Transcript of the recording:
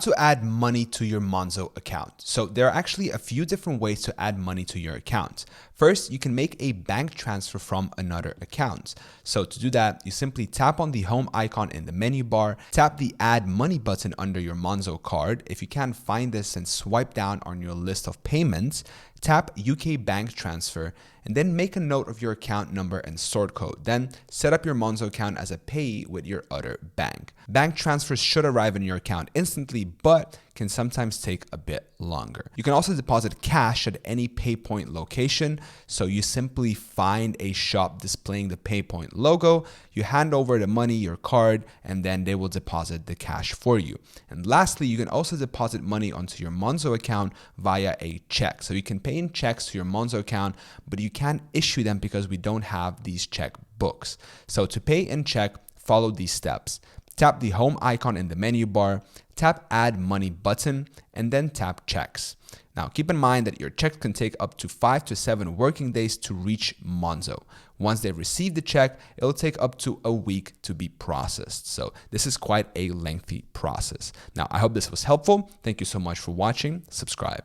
To add money to your Monzo account. So there are actually a few different ways to add money to your account. First, you can make a bank transfer from another account. So to do that, you simply tap on the home icon in the menu bar, tap the add money button under your Monzo card. If you can't find this, and swipe down on your list of payments, tap UK bank transfer, and then make a note of your account number and sort code. Then set up your Monzo account as a payee with your other bank. Bank transfers should arrive in your account instantly, but can sometimes take a bit longer. You can also deposit cash at any PayPoint location. So you simply find a shop displaying the PayPoint logo, you hand over the money, your card, and then they will deposit the cash for you. And lastly, you can also deposit money onto your Monzo account via a check. So you can pay in checks to your Monzo account, but you can't issue them because we don't have these check books. So to pay in check, follow these steps. Tap the home icon in the menu bar, tap add money button, and then tap checks. Now keep in mind that your checks can take up to 5 to 7 working days to reach Monzo. Once they receive the check, it'll take up to a week to be processed. So this is quite a lengthy process. Now I hope this was helpful. Thank you so much for watching. Subscribe.